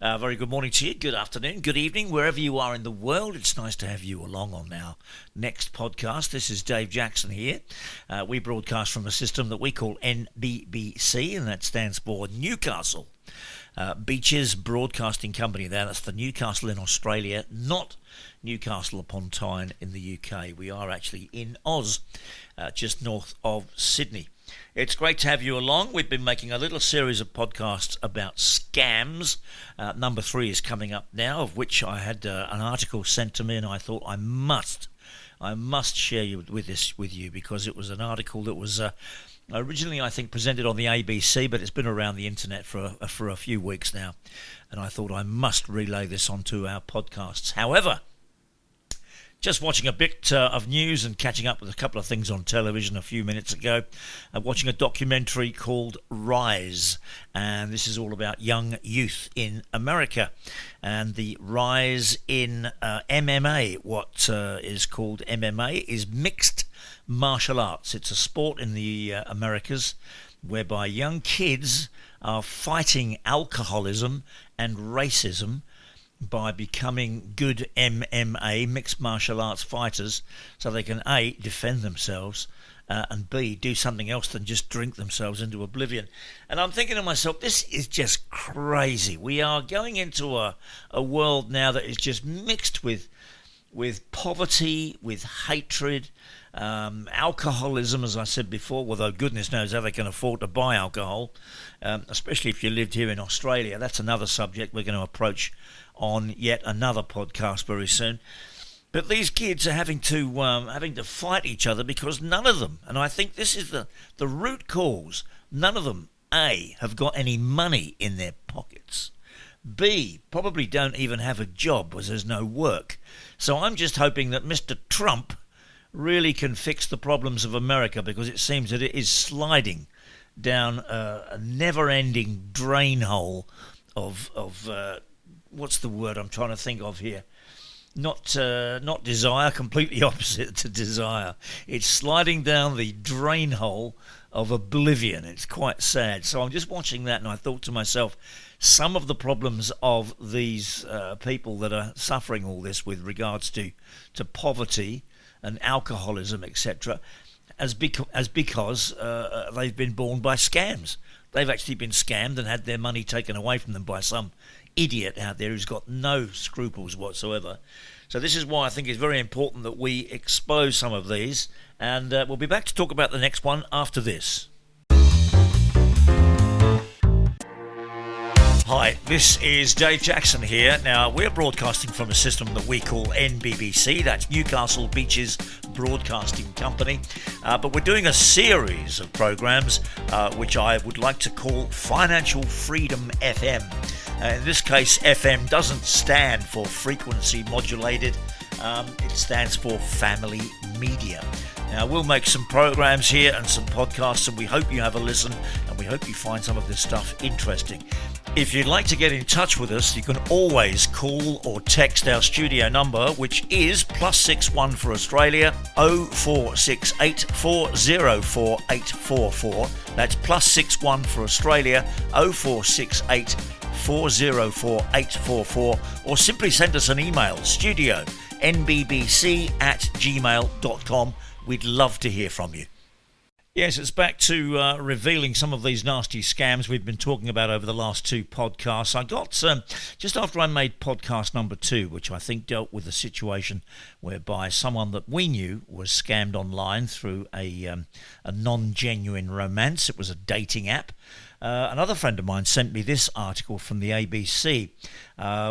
Very good morning to you, good afternoon, good evening, wherever you are in the world. It's nice to have you along on our next podcast. This is Dave Jackson here. We broadcast from a system that we call NBBC, and that stands for Newcastle Beaches Broadcasting Company. That's the Newcastle in Australia, not Newcastle upon Tyne in the UK. We are actually in Oz, just north of Sydney. It's great to have you along. We've been making a little series of podcasts about scams. Number 3 is coming up now, of which I had an article sent to me, and I thought I must share with you because it was an article that was originally, I think, presented on the ABC, but it's been around the internet for a few weeks now, and I thought I must relay this onto our podcasts. However, just watching a bit of news and catching up with a couple of things on television a few minutes ago. Watching a documentary called Rise, and this is all about young youth in America and the rise in MMA. What is called MMA is mixed martial arts. It's a sport in the Americas whereby young kids are fighting alcoholism and racism by becoming good MMA, mixed martial arts fighters, so they can A, defend themselves, and B, do something else than just drink themselves into oblivion. And I'm thinking to myself, this is just crazy. We are going into a world now that is just mixed with poverty, with hatred, alcoholism, as I said before, although goodness knows how they can afford to buy alcohol, especially if you lived here in Australia. That's another subject we're going to approach on yet another podcast very soon. But these kids are having to fight each other because none of them, and I think this is the root cause, none of them, A, have got any money in their pockets, B, probably don't even have a job because there's no work. So I'm just hoping that Mr. Trump really can fix the problems of America, because it seems that it is sliding down a never-ending drain hole of what's the word I'm trying to think of here? Not desire, completely opposite to desire. It's sliding down the drain hole of oblivion. It's quite sad. So I'm just watching that, and I thought to myself, some of the problems of these people that are suffering all this with regards to poverty and alcoholism, etc., as because they've been born by scams. They've actually been scammed and had their money taken away from them by some idiot out there who's got no scruples whatsoever. So this is why I think it's very important that we expose some of these, and we'll be back to talk about the next one after this. Hi, this is Dave Jackson here. Now, we're broadcasting from a system that we call NBBC, that's Newcastle Beaches Broadcasting Company, but we're doing a series of programs which I would like to call Financial Freedom FM. In this case, FM doesn't stand for frequency modulated, it stands for family media. Now, we'll make some programs here and some podcasts, and we hope you have a listen, and we hope you find some of this stuff interesting. If you'd like to get in touch with us, you can always call or text our studio number, which is +61 for Australia, 0468 404 844. That's +61 for Australia, 0468 404 844, or simply send us an email, studio@nbbc@gmail.com. We'd love to hear from you. Yes, it's back to revealing some of these nasty scams we've been talking about over the last 2 podcasts. I got, just after I made podcast number 2, which I think dealt with a situation whereby someone that we knew was scammed online through a non-genuine romance. It was a dating app. Another friend of mine sent me this article from the ABC,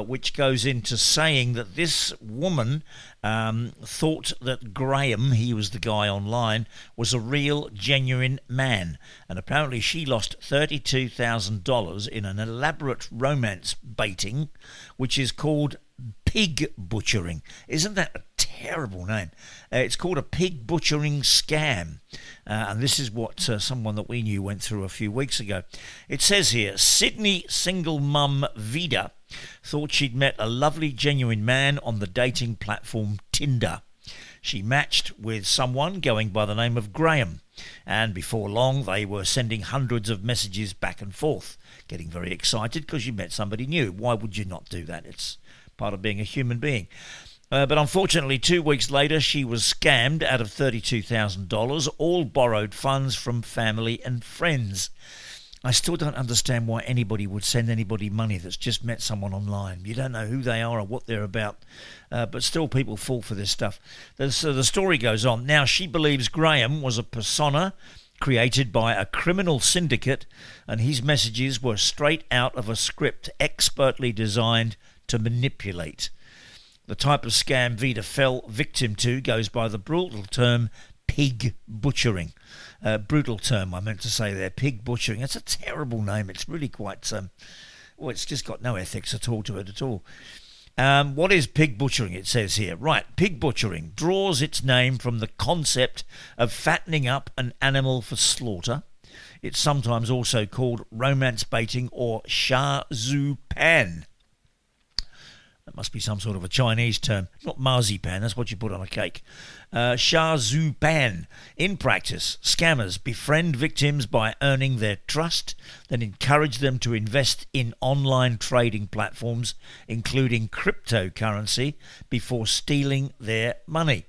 which goes into saying that this woman thought that Graham, he was the guy online, was a real, genuine man. And apparently she lost $32,000 in an elaborate romance baiting, which is called pig butchering. Isn't that a terrible name? It's called a pig butchering scam. And this is what someone that we knew went through a few weeks ago. It says here, Sydney single mum Vida thought she'd met a lovely, genuine man on the dating platform Tinder. She matched with someone going by the name of Graham, and before long they were sending hundreds of messages back and forth, getting very excited because you met somebody new. Why would you not do that? It's part of being a human being. But unfortunately, 2 weeks later, she was scammed out of $32,000, all borrowed funds from family and friends. I still don't understand why anybody would send anybody money that's just met someone online. You don't know who they are or what they're about, but still people fall for this stuff. So the story goes on. Now, she believes Graham was a persona created by a criminal syndicate, and his messages were straight out of a script expertly designed to manipulate. The type of scam Vida fell victim to goes by the brutal term pig butchering. Brutal term, I meant to say there, pig butchering. It's a terrible name. It's really quite, it's just got no ethics at all to it at all. What is pig butchering, it says here? Right, pig butchering draws its name from the concept of fattening up an animal for slaughter. It's sometimes also called romance baiting or sha zhu pan. That must be some sort of a Chinese term. Not marzipan, that's what you put on a cake. Sha zhu pan. In practice, scammers befriend victims by earning their trust, then encourage them to invest in online trading platforms, including cryptocurrency, before stealing their money.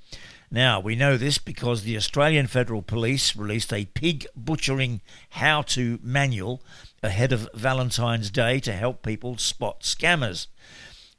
Now, we know this because the Australian Federal Police released a pig butchering how-to manual ahead of Valentine's Day to help people spot scammers.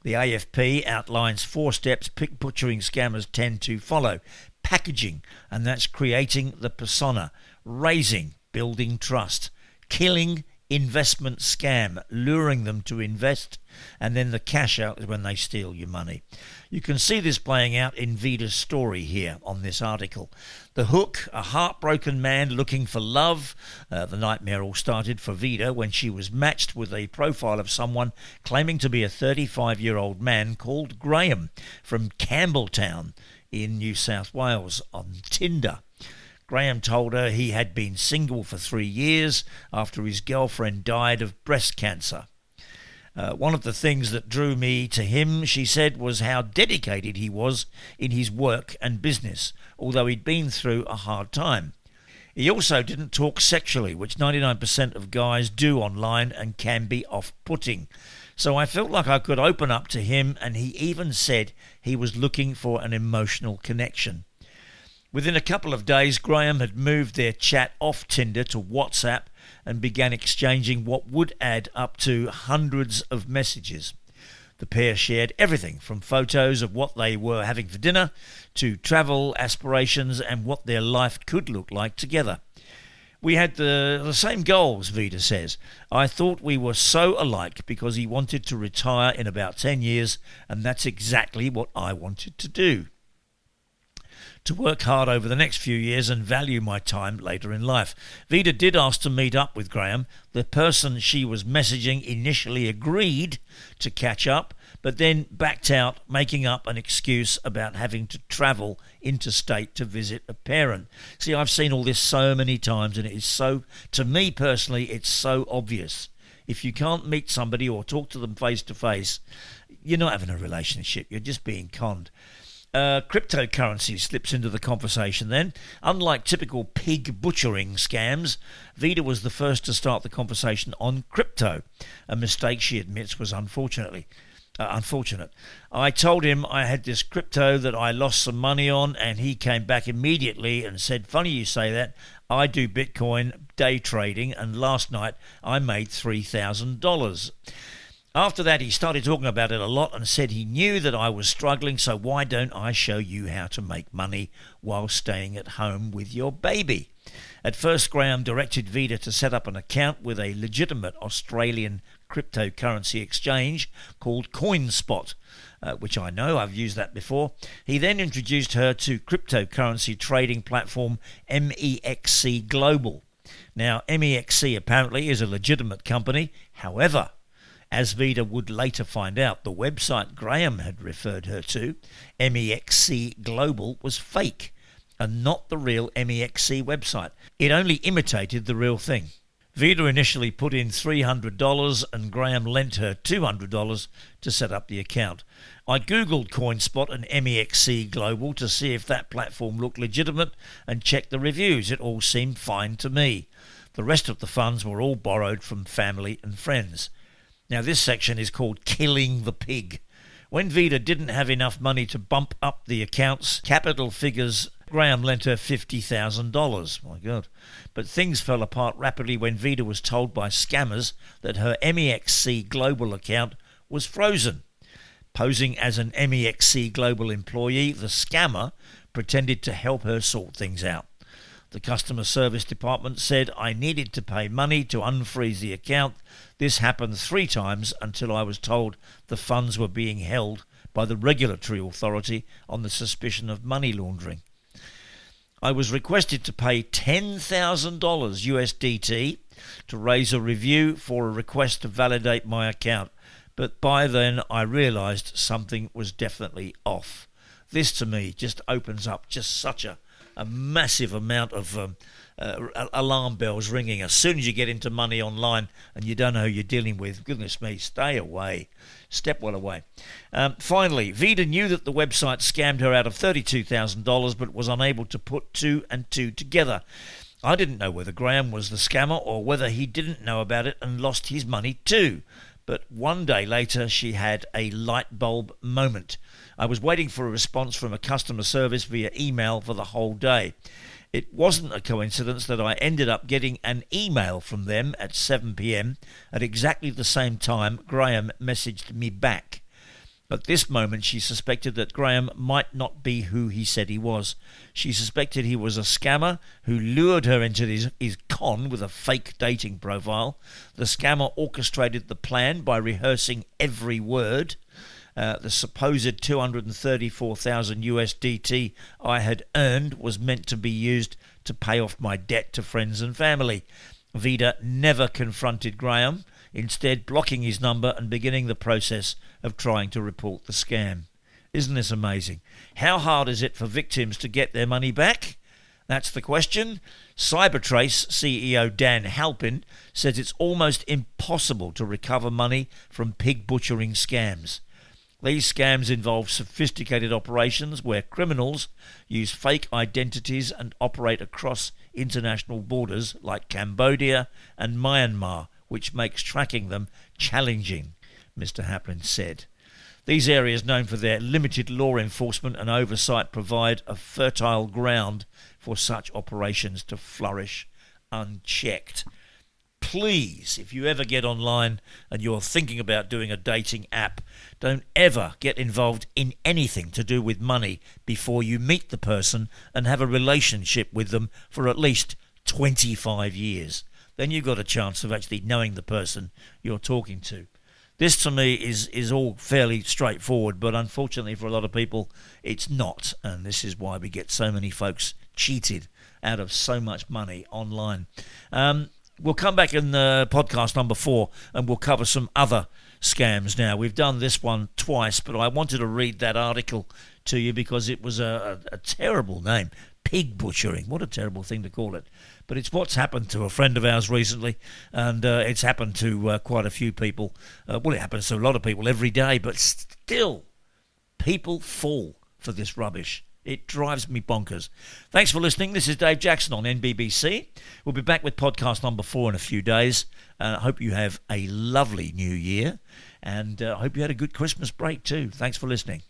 The AFP outlines 4 steps pig butchering scammers tend to follow. Packaging, and that's creating the persona. Raising, building trust. Killing, investment scam, luring them to invest, and then the cash out is when they steal your money. You can see this playing out in Vida's story here on this article. The hook, a heartbroken man looking for love. The nightmare all started for Vida when she was matched with a profile of someone claiming to be a 35-year-old man called Graham from Campbelltown in New South Wales on Tinder. Graham told her he had been single for 3 years after his girlfriend died of breast cancer. One of the things that drew me to him, she said, was how dedicated he was in his work and business, although he'd been through a hard time. He also didn't talk sexually, which 99% of guys do online and can be off-putting. So I felt like I could open up to him, and he even said he was looking for an emotional connection. Within a couple of days, Graham had moved their chat off Tinder to WhatsApp and began exchanging what would add up to hundreds of messages. The pair shared everything from photos of what they were having for dinner to travel aspirations and what their life could look like together. We had the same goals, Vida says. I thought we were so alike because he wanted to retire in about 10 years, and that's exactly what I wanted to do. To work hard over the next few years and value my time later in life. Vida did ask to meet up with Graham. The person she was messaging initially agreed to catch up, but then backed out, making up an excuse about having to travel interstate to visit a parent. See, I've seen all this so many times, and it is so, to me personally, it's so obvious. If you can't meet somebody or talk to them face to face, you're not having a relationship, you're just being conned. Cryptocurrency slips into the conversation then. Unlike typical pig butchering scams, Vida was the first to start the conversation on crypto, a mistake she admits was unfortunate. I told him I had this crypto that I lost some money on, and he came back immediately and said, funny you say that, I do Bitcoin day trading, and last night I made $3,000. After that, he started talking about it a lot and said he knew that I was struggling, so why don't I show you how to make money while staying at home with your baby? At first, Graham directed Vida to set up an account with a legitimate Australian cryptocurrency exchange called CoinSpot, which I know, I've used that before. He then introduced her to cryptocurrency trading platform MEXC Global. Now, MEXC apparently is a legitimate company. However, as Vida would later find out, the website Graham had referred her to, MEXC Global, was fake and not the real MEXC website. It only imitated the real thing. Vida initially put in $300 and Graham lent her $200 to set up the account. I googled CoinSpot and MEXC Global to see if that platform looked legitimate and checked the reviews. It all seemed fine to me. The rest of the funds were all borrowed from family and friends. Now, this section is called Killing the Pig. When Vida didn't have enough money to bump up the account's capital figures, Graham lent her $50,000. My God. But things fell apart rapidly when Vida was told by scammers that her MEXC Global account was frozen. Posing as an MEXC Global employee, the scammer pretended to help her sort things out. The customer service department said I needed to pay money to unfreeze the account. This happened 3 times until I was told the funds were being held by the regulatory authority on the suspicion of money laundering. I was requested to pay $10,000 USDT to raise a review for a request to validate my account, but by then I realised something was definitely off. This to me just opens up just such a massive amount of alarm bells ringing. As soon as you get into money online and you don't know who you're dealing with, goodness me, stay away. Step well away. Finally, Vida knew that the website scammed her out of $32,000 but was unable to put 2 and 2 together. I didn't know whether Graham was the scammer or whether he didn't know about it and lost his money too. But one day later, she had a light bulb moment. I was waiting for a response from a customer service via email for the whole day. It wasn't a coincidence that I ended up getting an email from them at 7 p.m. At exactly the same time Graham messaged me back. At this moment, she suspected that Graham might not be who he said he was. She suspected he was a scammer who lured her into his con with a fake dating profile. The scammer orchestrated the plan by rehearsing every word. The supposed 234,000 USDT I had earned was meant to be used to pay off my debt to friends and family. Vida never confronted Graham, instead blocking his number and beginning the process of trying to report the scam. Isn't this amazing? How hard is it for victims to get their money back? That's the question. Cybertrace CEO Dan Halpin says it's almost impossible to recover money from pig butchering scams. These scams involve sophisticated operations where criminals use fake identities and operate across international borders like Cambodia and Myanmar, which makes tracking them challenging, Mr. Halpin said. These areas, known for their limited law enforcement and oversight, provide a fertile ground for such operations to flourish unchecked. Please, if you ever get online and you're thinking about doing a dating app, don't ever get involved in anything to do with money before you meet the person and have a relationship with them for at least 25 years. Then you've got a chance of actually knowing the person you're talking to. This to me is all fairly straightforward, but unfortunately for a lot of people it's not, and this is why we get so many folks cheated out of so much money online. We'll come back in podcast number 4 and we'll cover some other scams now. We've done this one twice, but I wanted to read that article to you because it was a terrible name. Pig butchering. What a terrible thing to call it. But it's what's happened to a friend of ours recently, and it's happened to quite a few people. Well, it happens to a lot of people every day, but still, people fall for this rubbish. It drives me bonkers. Thanks for listening. This is Dave Jackson on NBBC. We'll be back with podcast number 4 in a few days. I hope you have a lovely new year, and I hope you had a good Christmas break too. Thanks for listening.